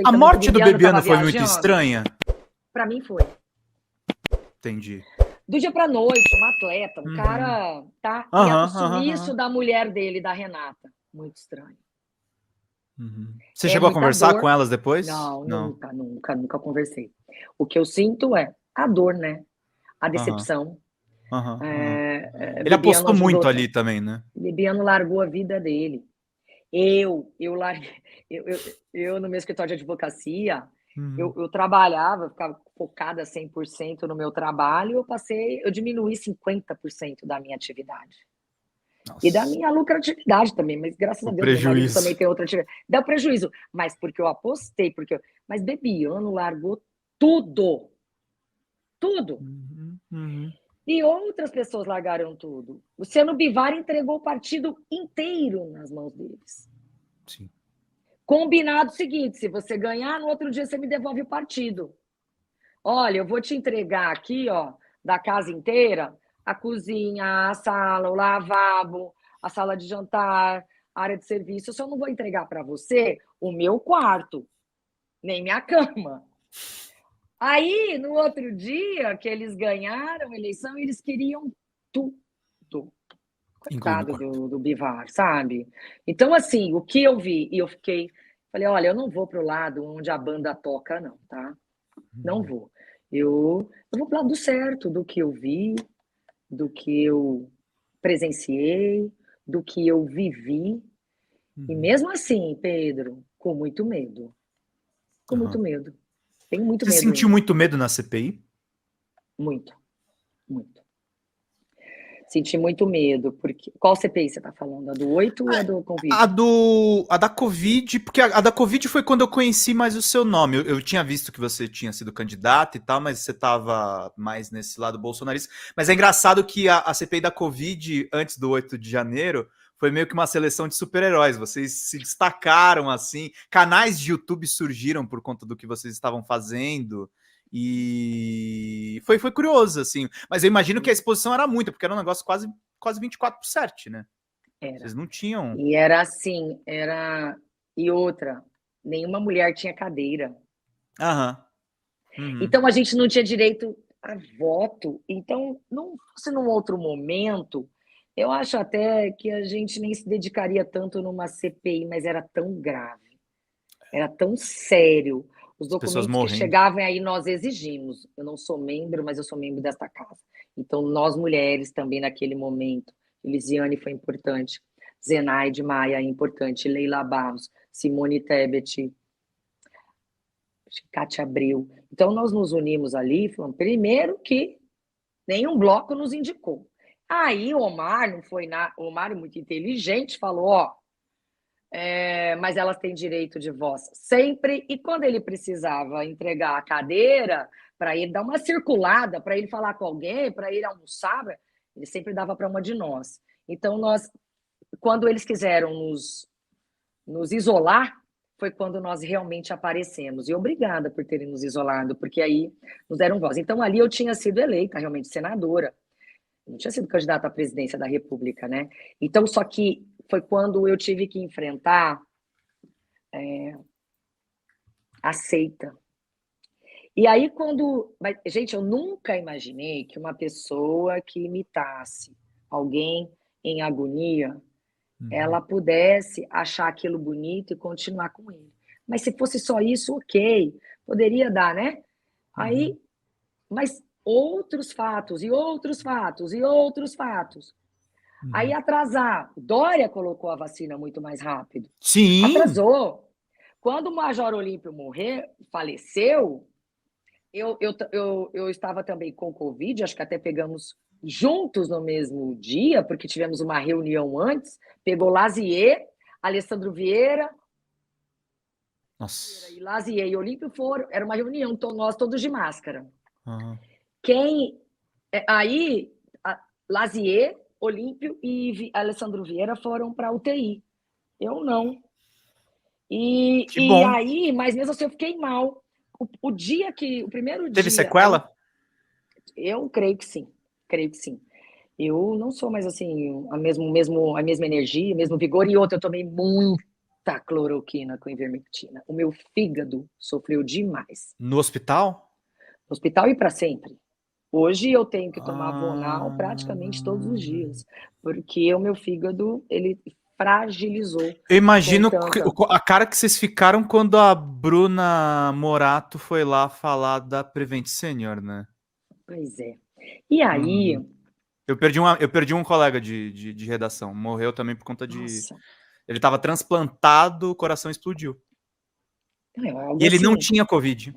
A também que o morte do Bibiano Bebiano tava foi muito viajando. estranha? Pra mim foi. Entendi. Do dia pra noite, um atleta, um cara, tá? E o sumiço da mulher dele, da Renata. Muito estranho. Você É chegou a muita conversar dor. com elas depois? Não, nunca conversei. O que eu sinto é a dor, né? A decepção. Ele Bebiano apostou muito ajudou. ali também, né? Bebiano largou a vida dele. Eu larguei. Eu no meu escritório de advocacia, eu trabalhava, ficava focada 100% no meu trabalho, eu diminuí 50% da minha atividade. Nossa. E da minha lucratividade também, mas graças a Deus, meu marido também tem outra atividade. Deu prejuízo, mas porque eu apostei, mas Bebiano largou tudo. Tudo. E outras pessoas largaram tudo. Luciano Bivar entregou o partido inteiro nas mãos deles. Sim. Combinado o seguinte: se você ganhar, no outro dia você me devolve o partido. Olha, eu vou te entregar aqui, ó, da casa inteira, a cozinha, a sala, o lavabo, a sala de jantar, a área de serviço. Eu só não vou entregar para você o meu quarto, nem minha cama. Aí, no outro dia que eles ganharam a eleição, eles queriam tudo. Coitado do Bivar, sabe? Então, assim, o que eu vi, e eu falei, olha, eu não vou pro lado onde a banda toca, não, tá? Não vou. Eu vou pro lado certo, do que eu vi, do que eu presenciei, do que eu vivi. E mesmo assim, Pedro, com muito medo. Com muito medo. Tenho muito medo. Você sentiu muito medo na CPI? Muito. Senti muito medo, porque... Qual CPI você tá falando? A do 8 ou a do Covid? A da Covid, porque a da Covid foi quando eu conheci mais o seu nome. Eu tinha visto que você tinha sido candidato e tal, mas você tava mais nesse lado bolsonarista. Mas é engraçado que a CPI da Covid, antes do 8 de janeiro, foi meio que uma seleção de super-heróis. Vocês se destacaram, assim. Canais de YouTube surgiram por conta do que vocês estavam fazendo. E foi curioso, assim. Mas eu imagino que a exposição era muita, porque era um negócio quase 24/7, né? Era. Vocês não tinham... E era assim, E outra, nenhuma mulher tinha cadeira. Então a gente não tinha direito a voto. Então, não fosse num outro momento, eu acho até que a gente nem se dedicaria tanto numa CPI, mas era tão grave, era tão sério. Os documentos que chegavam aí nós exigimos. Eu não sou membro, mas eu sou membro desta casa. Então, nós mulheres também naquele momento, Elisiane foi importante, Zenaide Maia importante, Leila Barros, Simone Tebet, Cátia Abreu. Então, nós nos unimos ali, falando, primeiro que nenhum bloco nos indicou. Aí, o Omar é muito inteligente, falou, mas elas têm direito de voz sempre, e quando ele precisava entregar a cadeira, para ele dar uma circulada, para ele falar com alguém, para ele almoçar, ele sempre dava para uma de nós. Então, quando eles quiseram nos isolar, foi quando nós realmente aparecemos. E obrigada por terem nos isolado, porque aí nos deram voz. Então, ali eu tinha sido eleita realmente senadora. Eu não tinha sido candidata à presidência da República, né? Então, só que foi quando eu tive que enfrentar a seita. E aí, gente, eu nunca imaginei que uma pessoa que imitasse alguém em agonia, ela pudesse achar aquilo bonito e continuar com ele. Mas se fosse só isso, ok, poderia dar, né? Aí, mas outros fatos, e outros fatos, e outros fatos. Aí atrasar. Dória colocou a vacina muito mais rápido. Sim. Atrasou. Quando o Major Olímpio faleceu, eu estava também com Covid, acho que até pegamos juntos no mesmo dia, porque tivemos uma reunião antes, pegou Lazier, Alessandro Vieira, Nossa. e Lazier e Olímpio era uma reunião, nós todos de máscara. Aí, Lazier, Olímpio e Alessandro Vieira foram para UTI. Eu não. E aí, mas mesmo assim eu fiquei mal. O primeiro dia... Teve sequela? Eu creio que sim. Eu não sou mais assim, a mesma energia, o mesmo vigor. E outra, eu tomei cloroquina com ivermectina. O meu fígado sofreu demais. No hospital? No hospital e para sempre. Hoje eu tenho que tomar Vonal Ah. praticamente todos os dias, porque o meu fígado, ele fragilizou Eu com imagino tanta... a cara que vocês ficaram quando a Bruna Morato foi lá falar da Prevent Senior, né? Pois é. E aí, Uhum. Eu perdi um colega de redação. Morreu também por conta de. nossa, Ele estava transplantado, o coração explodiu. é E algo ele não assim, tinha Covid.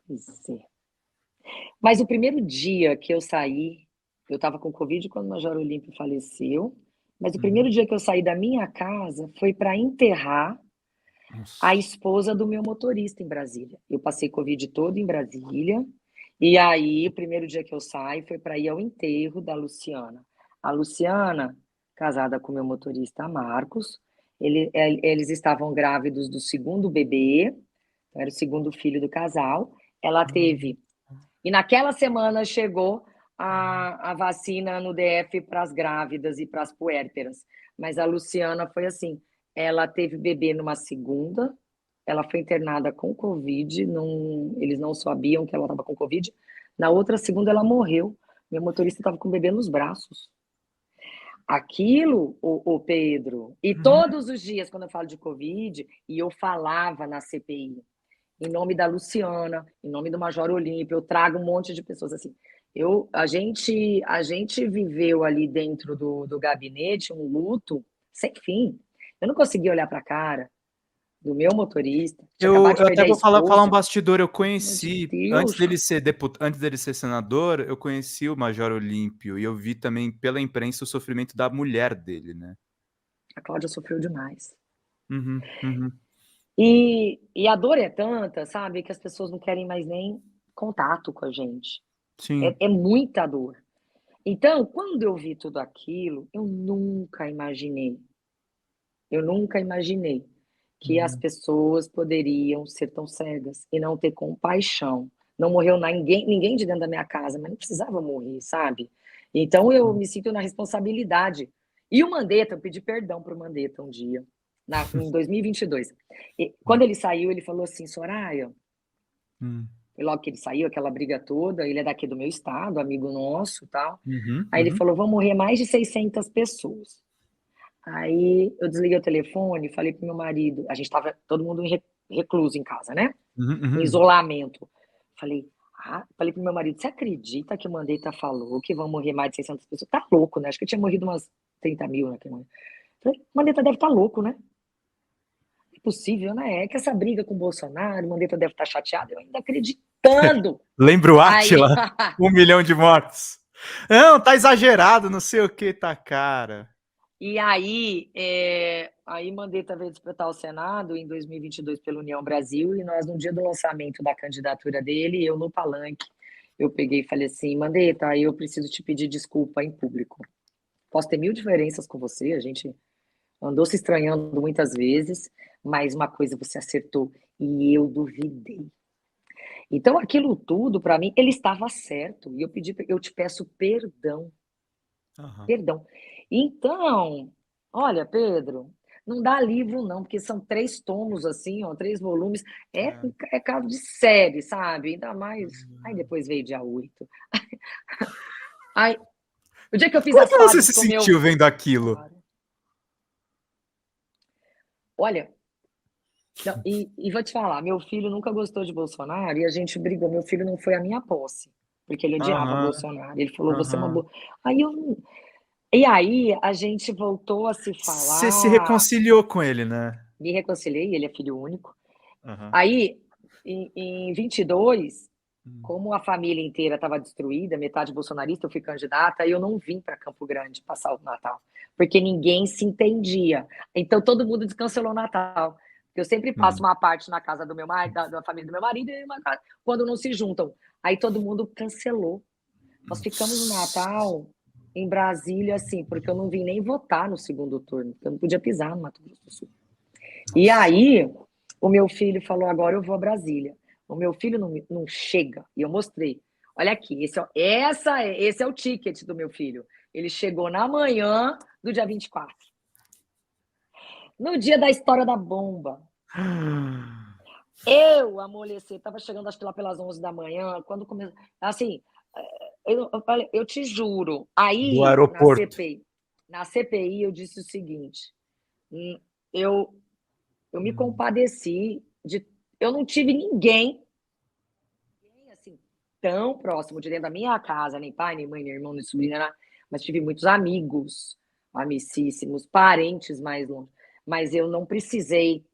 pois é. Mas o primeiro dia que eu saí, eu estava com Covid quando o Major Olímpio faleceu, mas o Uhum. primeiro dia que eu saí da minha casa foi para enterrar a Nossa. esposa do meu motorista em Brasília. Eu passei Covid todo em Brasília, e aí o primeiro dia que eu saí foi para ir ao enterro da Luciana. A Luciana, casada com o meu motorista Marcos, eles estavam grávidos do segundo bebê, era o segundo filho do casal. Ela teve. E naquela semana chegou a vacina no DF para as grávidas e para as puérperas. Mas a Luciana foi assim: ela teve bebê numa segunda, ela foi internada com Covid, eles não sabiam que ela estava com Covid. Na outra segunda, ela morreu. Meu motorista estava com o bebê nos braços. Aquilo, o Pedro, e Uhum. todos os dias, quando eu falo de Covid, e eu falava na CPI, em nome da Luciana, em nome do Major Olímpio, eu trago um monte de pessoas assim. A gente viveu ali dentro do gabinete um luto sem fim. Eu não conseguia olhar para a cara do meu motorista, tinha acabado de Eu até perder a vou falar um esposa. bastidor. Eu Meu conheci, Deus, antes dele ser senador, eu conheci o Major Olímpio e eu vi também pela imprensa o sofrimento da mulher dele, né? a Cláudia sofreu demais. Uhum, uhum. E a dor é tanta, sabe, que as pessoas não querem mais nem contato com a gente. Sim. É muita dor. Então, quando eu vi tudo aquilo, eu nunca imaginei que as Uhum. pessoas poderiam ser tão cegas e não ter compaixão. Não morreu ninguém de dentro da minha casa, mas não precisava morrer, sabe? Então eu me sinto na responsabilidade. E o Mandetta, eu pedi perdão para o Mandetta um dia, em 2022. Quando ele saiu, ele falou assim: Soraya, Hum. e logo que ele saiu, aquela briga toda, ele é daqui do meu estado, amigo nosso, tal. Uhum, Aí ele uhum, falou: vão morrer mais de 600 pessoas. Aí eu desliguei o telefone, falei pro meu marido, a gente estava todo mundo recluso em casa, né? uhum, Em uhum. isolamento. Falei pro meu marido, você acredita que o Mandetta falou que vão morrer mais de 600 pessoas? Tá louco, né? Acho que tinha morrido umas 30 mil naquele momento. Falei, o Mandetta deve estar louco, né? É possível, né? É que essa briga com o Bolsonaro, o Mandetta deve estar chateado, eu ainda acreditando. Lembra o Aí, Átila? 1 milhão de mortos. Não, tá exagerado, não sei o que, tá cara. aí Mandetta veio disputar o Senado em 2022 pela União Brasil, e nós, no dia do lançamento da candidatura dele, eu no palanque, eu peguei e falei assim: Mandetta, eu preciso te pedir desculpa em público. Posso ter mil diferenças com você, a gente andou se estranhando muitas vezes, mas uma coisa você acertou e eu duvidei. Então, aquilo tudo, para mim, ele estava certo, e eu te peço perdão. Aham. Perdão. Então, olha, Pedro, não dá livro não, porque são 3 tomos assim, ó, 3 volumes. É, É. é caso de série, sabe? Ainda mais. Aí depois veio dia 8. Aí, o dia que eu fiz Como as que você pazes se com o meu. sentiu vendo aquilo? Olha, não, e vou te falar, meu filho nunca gostou de Bolsonaro e a gente brigou. Meu filho não foi a minha posse, porque ele odiava Aham, Bolsonaro. Ele falou, você é uma aham. boa. Aí eu. E aí a gente voltou a se Você se falar, reconciliou com ele, né? me reconciliei, ele é filho único. Aham. Aí, em 22, Hum. como a família inteira estava destruída, metade bolsonarista, eu fui candidata, e eu não vim para Campo Grande passar o Natal, porque ninguém se entendia. Então, todo mundo descancelou o Natal. Eu sempre passo Hum. uma parte na casa do meu marido, da família do meu marido, e uma casa, quando não se juntam. Aí todo mundo cancelou. Nós ficamos no Natal em Brasília, assim, porque eu não vim nem votar no segundo turno, porque eu não podia pisar no Mato Grosso do Sul. E Nossa. aí, o meu filho falou: agora eu vou a Brasília. O meu filho não chega. E eu mostrei. Olha aqui, esse é o ticket do meu filho. Ele chegou na manhã do dia 24. No dia da história da bomba. Eu amoleci, estava chegando acho que lá pelas 11 da manhã, quando começou. Assim, eu falei, eu te juro. Do Aí, aeroporto. na CPI, eu disse o seguinte: eu, eu me compadeci de. Eu não tive ninguém assim, tão próximo de dentro da minha casa, nem pai, nem mãe, nem irmão, nem sobrinha, mas tive muitos amigos, amicíssimos, parentes mais longe. Mas eu não precisei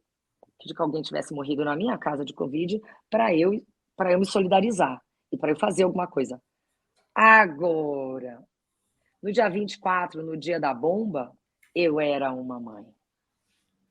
de que alguém tivesse morrido na minha casa de Covid para eu me solidarizar e para eu fazer alguma coisa. Agora, no dia 24, no dia da bomba, eu era uma mãe.